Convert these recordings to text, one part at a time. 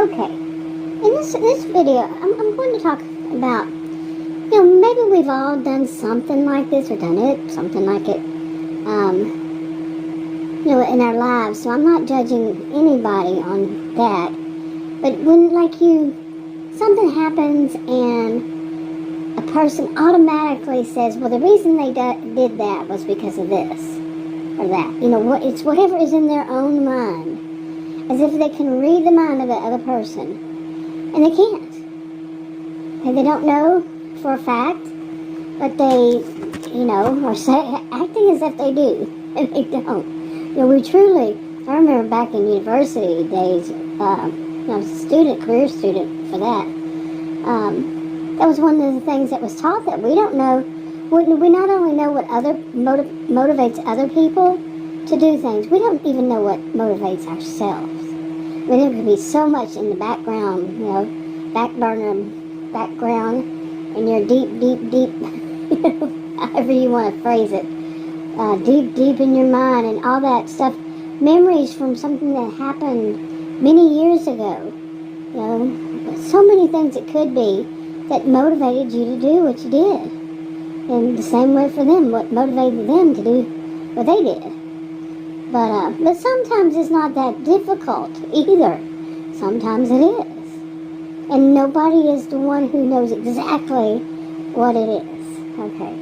Okay, in this video, I'm going to talk about, maybe we've all done something like this or done it, something like it, in our lives. So I'm not judging anybody on that. But when, something happens and a person automatically says, well, the reason they did that was because of this or that. It's whatever is in their own mind. As if they can read the mind of the other person. And they can't. And they don't know for a fact, but they, are acting as if they do. And they don't. I remember back in university days, I was a career student for that. That was one of the things that was taught, that we don't know. We not only know what motivates other people to do things, we don't even know what motivates ourselves. I mean, there could be so much in the background, background, in your deep, however you want to phrase it, deep in your mind and all that stuff, memories from something that happened many years ago, so many things it could be that motivated you to do what you did. And the same way for them, what motivated them to do what they did. But sometimes it's not that difficult either. Sometimes it is. And nobody is the one who knows exactly what it is. Okay.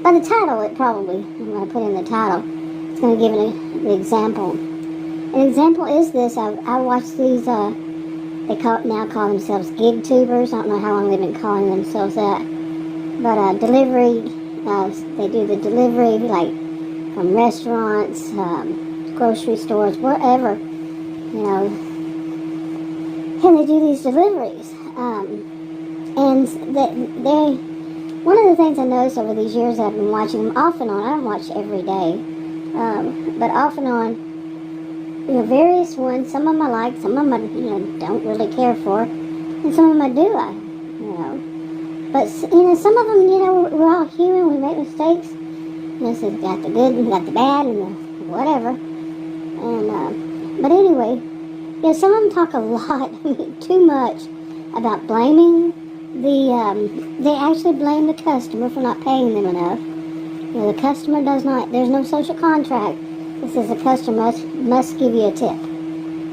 By the title, I'm going to put in the title, it's going to give an example. An example is this. I watch these, they now call themselves gig tubers. I don't know how long they've been calling themselves that. But delivery, they do the delivery, from restaurants, grocery stores, wherever, and they do these deliveries. And one of the things I noticed over these years, I've been watching them off and on. I don't watch every day, but off and on, various ones. Some of them I like, some of them I, don't really care for, and some of them I do. But some of them, we're all human. We make mistakes. So you got the good and you got the bad and the whatever. And but anyway, some of them talk a lot, too much, about blaming they actually blame the customer for not paying them enough. The customer does not, there's no social contract that says the customer must give you a tip.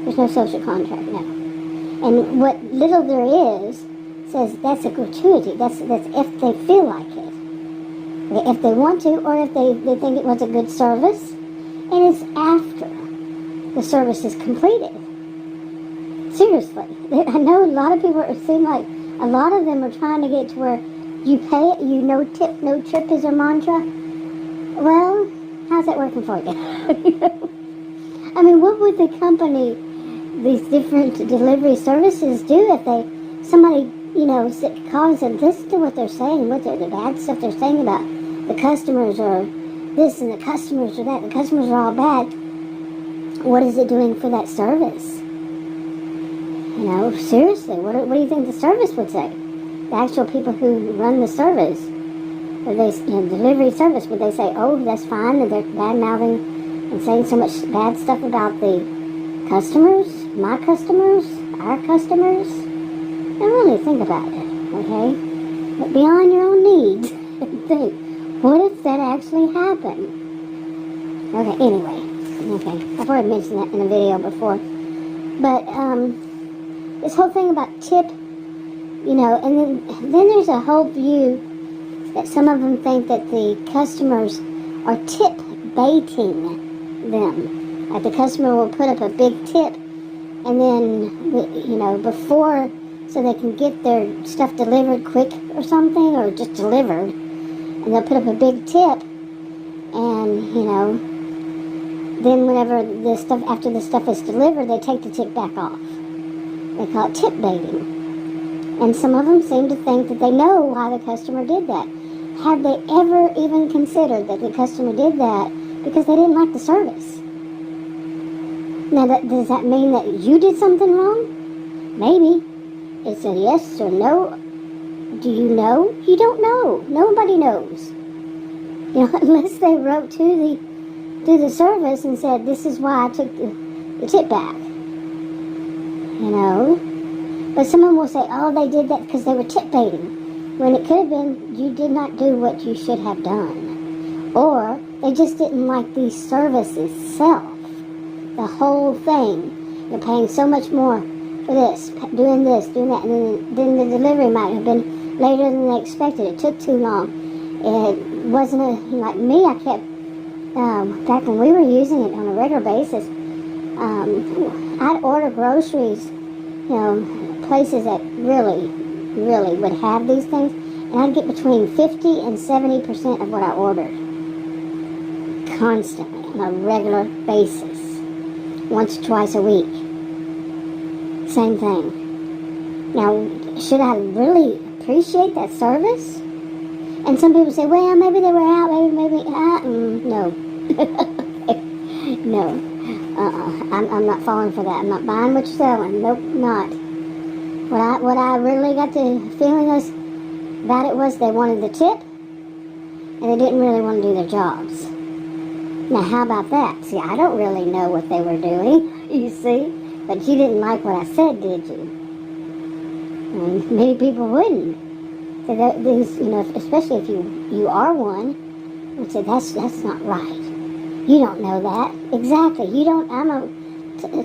There's no social contract, no. And what little there is says that's a gratuity. That's if they feel like it. If they want to, or if they think it was a good service, and it's after the service is completed. Seriously. I know a lot of people seem like a lot of them are trying to get to where you pay it, no tip, no trip is their mantra. Well, how's that working for you? I mean, what would the company, these different delivery services do if somebody calls and listen to what they're saying, the bad stuff they're saying about the customers or this and the customers or that, the customers are all bad. What is it doing for that service? Seriously, what do you think the service would say? The actual people who run the service, or delivery service, would they say, oh, that's fine, that they're bad-mouthing and saying so much bad stuff about the customers, my customers, our customers? And really think about it, okay? But beyond your own needs, think, what if that actually happened? Okay, anyway. Okay, I've already mentioned that in a video before. But, this whole thing about tip, and then there's a whole view that some of them think that the customers are tip baiting them. Like the customer will put up a big tip, and then, before, so they can get their stuff delivered quick or something, or just delivered. And they'll put up a big tip, and, then whenever after the stuff is delivered, they take the tip back off. They call it tip baiting. And some of them seem to think that they know why the customer did that. Have they ever even considered that the customer did that because they didn't like the service? Now, does that mean that you did something wrong? Maybe. It's a yes or no. Do you know? You don't know. Nobody knows. Unless they wrote to the service and said, this is why I took the tip back. you know. But someone will say, oh, they did that because they were tip baiting, when it could have been you did not do what you should have done. Or they just didn't like the service itself, the whole thing. You're paying so much more for this, doing that, and then the delivery might have been later than they expected. It took too long. It wasn't like me. I kept, back when we were using it on a regular basis, I'd order groceries, places that really, really would have these things, and I'd get between 50 and 70% of what I ordered constantly on a regular basis, once or twice a week. Same thing. Now, should I really appreciate that service? And some people say, well, maybe they were out, maybe, no. No. I'm not falling for that. I'm not buying what you're selling. Nope, not. What I really got the feeling about it was they wanted the tip, and they didn't really want to do their jobs. Now, how about that? See, I don't really know what they were doing, you see. But you didn't like what I said, did you? And many people wouldn't. So these, especially if you are one, would say that's not right. You don't know that. Exactly. You don't.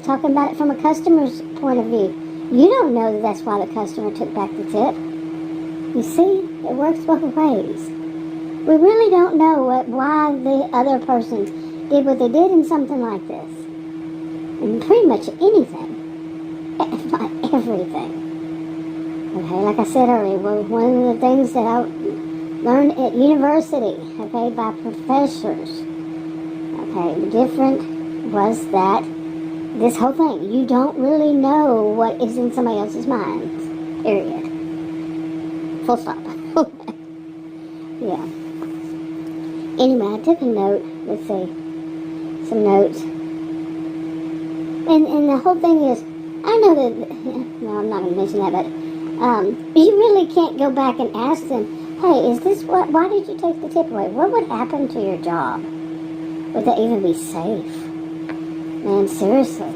Talking about it from a customer's point of view. You don't know that that's why the customer took back the tip. You see, it works both ways. We really don't know why the other person did what they did in something like this. And pretty much anything. If not everything. Okay, like I said earlier, one of the things that I learned at university, okay, by professors, okay, the difference was that this whole thing, you don't really know what is in somebody else's mind, period. Full stop. Yeah. Anyway, I took a note, let's see, some notes. And the whole thing is, I know that, no, I'm not going to mention that, but you really can't go back and ask them, hey, is this why did you take the tip away? What would happen to your job? Would that even be safe? Man, seriously.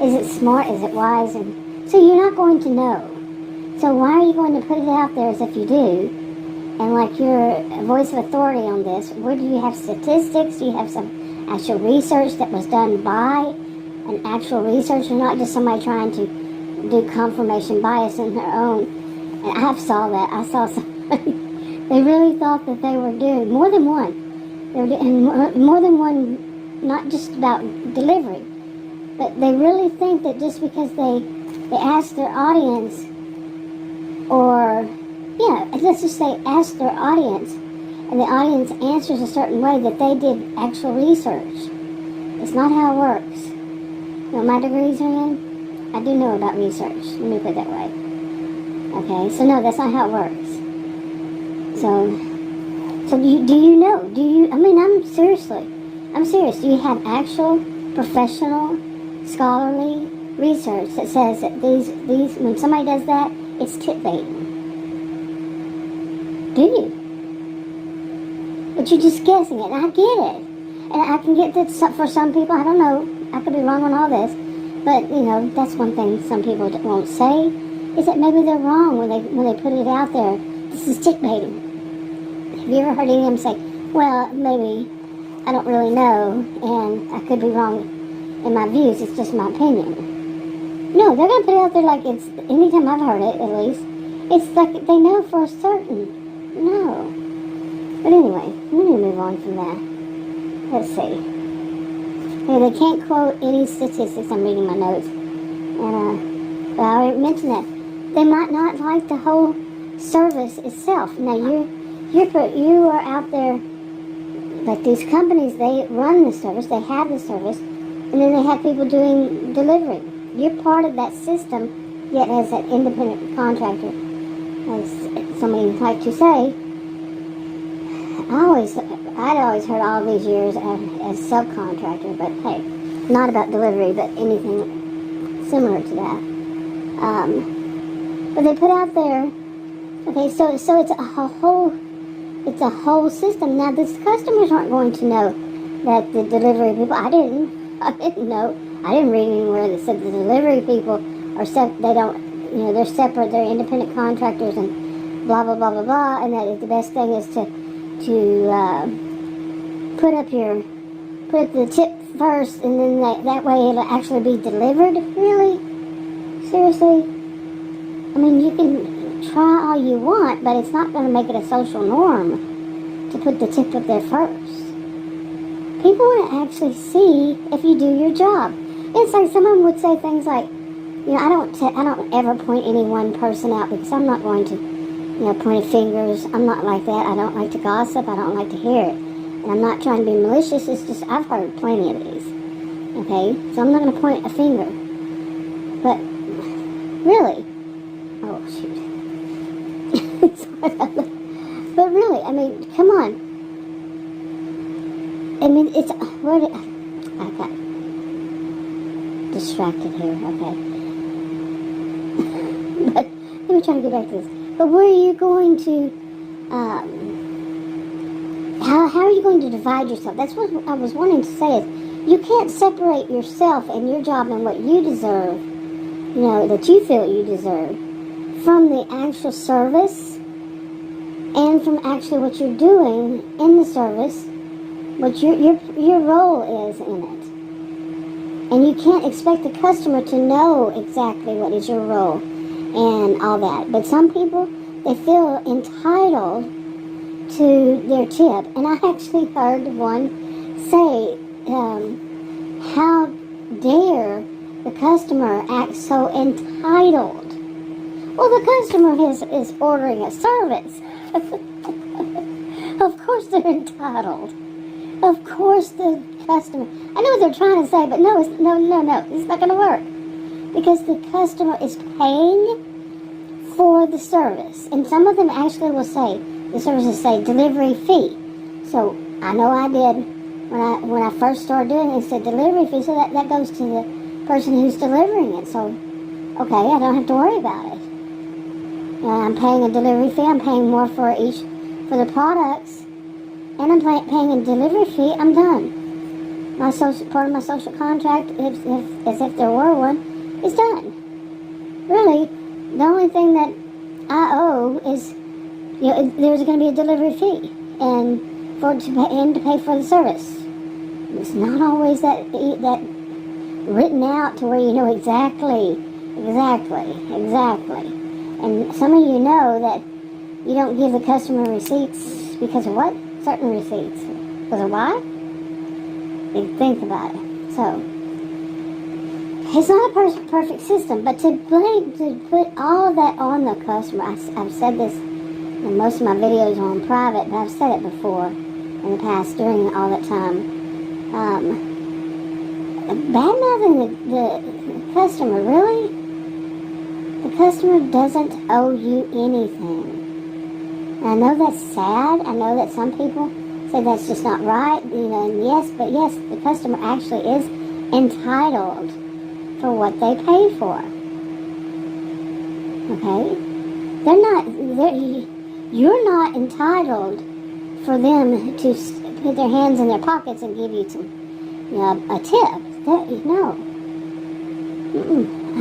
Is it smart? Is it wise? And so you're not going to know. So why are you going to put it out there as if you do? And like you're a voice of authority on this, where do you have statistics? Do you have some actual research that was done by an actual researcher, not just somebody trying to do confirmation bias in their own? And I saw that. I saw somebody, they really thought that they were doing more than one. They were doing more than one, not just about delivery, but they really think that just because they ask their audience, or, yeah, let's just say ask their audience, and the audience answers a certain way, that they did actual research. It's not how it works. My degrees are in, I do know about research. Let me put it that way. Okay, so no, that's not how it works. So do you know? I'm serious. Do you have actual professional, scholarly research that says that these when somebody does that, it's tip baiting? Do you? But you're just guessing it, and I get it. And I can get that for some people, I don't know. I could be wrong on all this, but that's one thing some people won't say, is that maybe they're wrong when they put it out there. This is tip baiting. Have you ever heard any of them say, well, maybe, I don't really know, and I could be wrong in my views, it's just my opinion? No, they're going to put it out there like it's, anytime I've heard it at least, it's like they know for certain. No. But anyway, let me move on from that. Let's see. Okay, they can't quote any statistics. I'm reading my notes. And, but I already mentioned that. They might not like the whole service itself. Now, you are out there, like these companies, they run the service, they have the service, and then they have people doing delivery. You're part of that system, yet as an independent contractor, as somebody like to say, I'd always heard all these years as subcontractor, but hey, not about delivery, but anything similar to that. But they put out there, okay, so it's a whole system. Now, these customers aren't going to know that the delivery people, I didn't know. I didn't read anywhere that said the delivery people or they don't, they're separate, they're independent contractors and blah, blah, blah, blah, blah, and that the best thing is to put up the tip first, and then that way it'll actually be delivered. Really? Seriously? I mean, you can try all you want, but it's not going to make it a social norm to put the tip up there first. People want to actually see if you do your job. It's like someone would say things like, I don't ever point any one person out, because I'm not going to, point fingers. I'm not like that. I don't like to gossip. I don't like to hear it. And I'm not trying to be malicious. It's just I've heard plenty of these. Okay? So I'm not going to point a finger. But really, oh shoot. But really, I mean, come on. I mean, I got distracted here. Okay. But let me try to get back to this. But where are you going to, how are you going to divide yourself? That's what I was wanting to say, is you can't separate yourself and your job and what you deserve, that you feel you deserve, from the actual service and from actually what you're doing in the service, what your role is in it. And you can't expect the customer to know exactly what is your role and all that. But some people, they feel entitled to their tip. And I actually heard one say, how dare the customer act so entitled? Well, the customer is ordering a service. Of course they're entitled. Of course the customer, I know what they're trying to say, but no, it's not going to work. Because the customer is paying for the service. And some of them actually will say, the services say delivery fee. So I know I did when I first started doing it, it said delivery fee, so that goes to the person who's delivering it. So, okay, I don't have to worry about it. I'm paying a delivery fee, I'm paying more for the products, and I'm paying a delivery fee, I'm done. Part of my social contract, as if there were one, is done. Really, the only thing that I owe is, there's going to be a delivery fee, and to pay for the service. It's not always that written out to where you know exactly. And some of you know that you don't give the customer receipts because of what? Certain receipts. Because of why? You think about it. So, it's not a perfect system, but to put all of that on the customer, I've said this in most of my videos on private, but I've said it before in the past during all that time. Bad-mouthing the customer, really? The customer doesn't owe you anything. And I know that's sad. I know that some people say that's just not right, and yes, the customer actually is entitled for what they pay for. Okay? You're not entitled for them to put their hands in their pockets and give you some, a tip. No.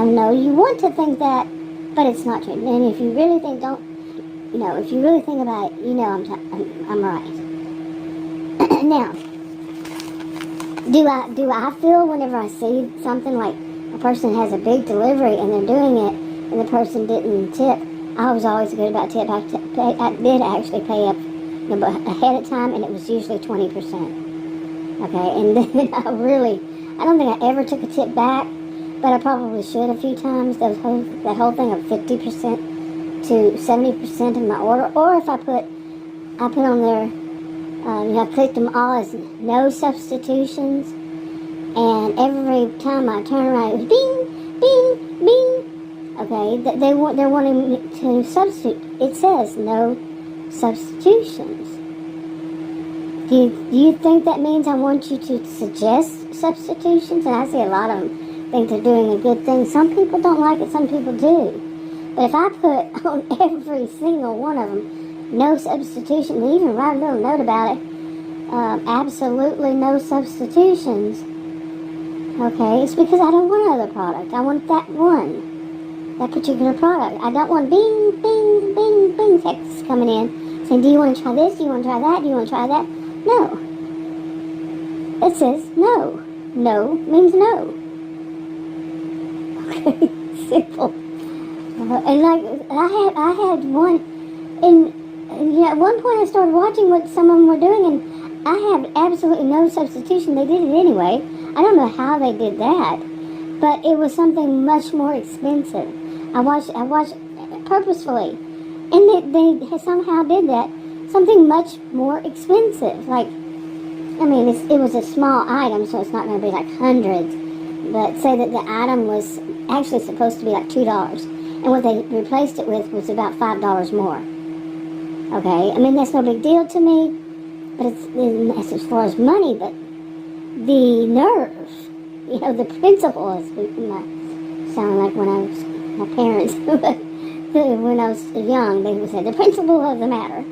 I know you want to think that, but it's not true. And if you really think, if you really think about it, I'm right. Now, do I feel whenever I see something like a person has a big delivery and they're doing it and the person didn't tip? I was always good about tip. I did actually pay up ahead of time, and it was usually 20%. Okay, and then I don't think I ever took a tip back, but I probably should a few times. That whole thing of 50% to 70% of my order, or if I put on there, I clicked them all as no substitutions, and every time I turn around, it was bing, bing, bing. Okay, they're wanting me to substitute. It says no substitutions. Do you think that means I want you to suggest substitutions? And I see a lot of them think they're doing a good thing. Some people don't like it, some people do. But if I put on every single one of them, no substitution, and even write a little note about it, absolutely no substitutions, okay, it's because I don't want another product. I want that one. that particular product. I don't want bing, bing, bing, bing texts coming in saying, do you want to try this? Do you want to try that? Do you want to try that? No. It says no. No means no. Okay, simple. And like I had one, and at one point I started watching what some of them were doing, and I have absolutely no substitution. They did it anyway. I don't know how they did that, but it was something much more expensive. I watched purposefully, and they somehow did that. Something much more expensive. Like, I mean, it was a small item, so it's not going to be like hundreds. But say that the item was actually supposed to be like $2, and what they replaced it with was about $5 more. Okay, I mean, that's no big deal to me, but it's as far as money, but the nerve, the principle is, sound like when I was, my parents, when I was young, they would say, the principle of the matter.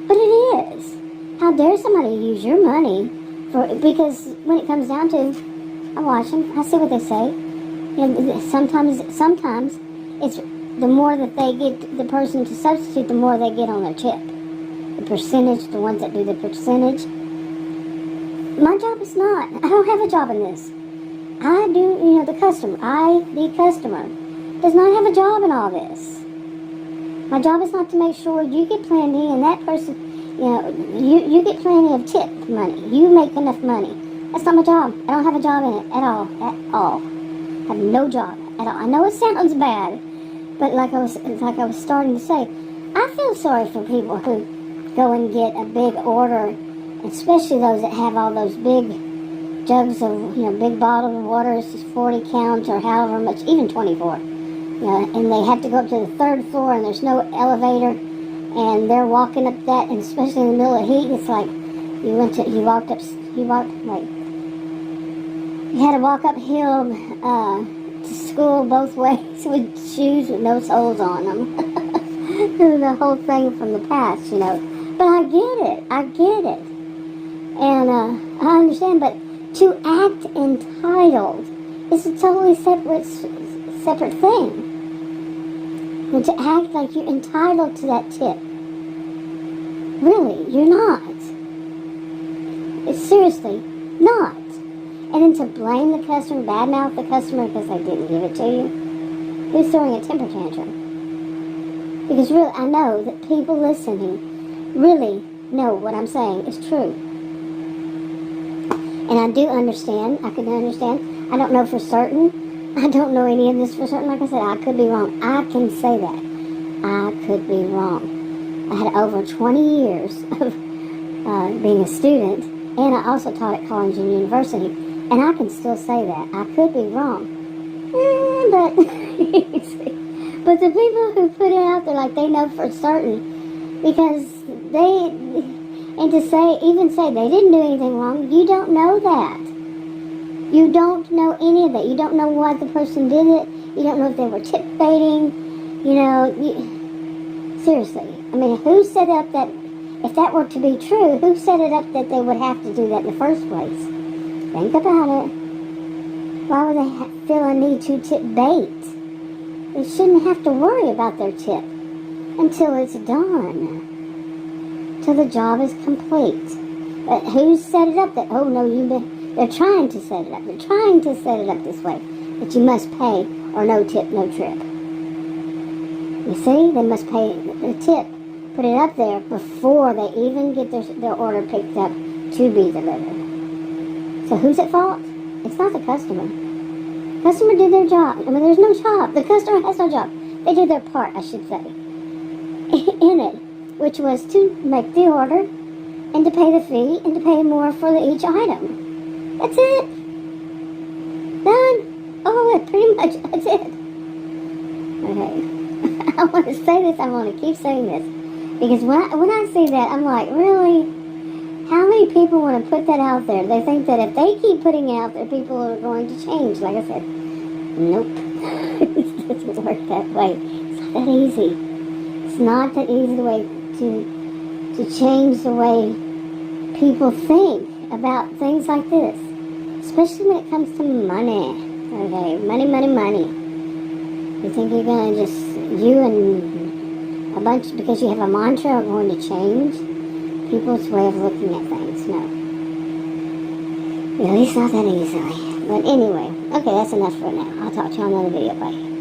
But it is. How dare somebody use your money because when it comes down to, I watch them, I see what they say. Sometimes it's the more that they get the person to substitute, the more they get on their tip. The percentage, the ones that do the percentage. My job is not. I don't have a job in this. I do, the customer. The customer, does not have a job in all this. My job is not to make sure you get plenty and that person, you get plenty of tip money. You make enough money. That's not my job. I don't have a job in it at all. At all. I have no job at all. I know it sounds bad, but like I was starting to say, I feel sorry for people who go and get a big order, especially those that have all those big jugs of, big bottles of water, 40 counts or however much, even 24. And they have to go up to the 3rd floor and there's no elevator, and they're walking up that, and especially in the middle of heat, it's like you had to walk uphill to school both ways with shoes with no soles on them. The whole thing from the past, But I get it. And I understand, but to act entitled is a totally separate thing. And to act like you're entitled to that tip. Really, you're not. It's seriously not. And then to blame the customer, badmouth the customer because they didn't give it to you. Who's throwing a temper tantrum? Because really, I know that people listening really know what I'm saying is true. And I do understand. I can understand. I don't know for certain. I don't know any of this for certain. Like I said, I could be wrong. I can say that. I could be wrong. I had over 20 years of being a student, and I also taught at college and university, and I can still say that. I could be wrong. But but the people who put it out there like they know for certain, because and to say they didn't do anything wrong, you don't know that. You don't know any of that. You don't know why the person did it. You don't know if they were tip baiting. Seriously. I mean, who set up that, if that were to be true, who set it up that they would have to do that in the first place? Think about it. Why would they feel a need to tip bait? They shouldn't have to worry about their tip until it's done. Till the job is complete. But who set it up that, oh no, they're trying to set it up. They're trying to set it up this way. That you must pay or no tip, no trip. You see, they must pay a tip. Put it up there before they even get their order picked up to be delivered. So who's at fault? It's not the customer. The customer did their job. I mean, there's no job. The customer has no job. They did their part, I should say, in it, which was to make the order and to pay the fee and to pay more for each item. That's it. Done. Oh, pretty much, that's it. Okay. I want to say this. I want to keep saying this. Because when I see that, I'm like, really? How many people want to put that out there? They think that if they keep putting it out there, people are going to change. Like I said, nope. It doesn't work that way. It's not that easy. It's not that easy the way to change the way people think about things like this. Especially when it comes to money. Okay, money. You think you're going to just, you and a bunch, because you have a mantra, are going to change people's way of looking at things? No. At least not that easily. But anyway, okay, that's enough for now. I'll talk to you on another video. Bye.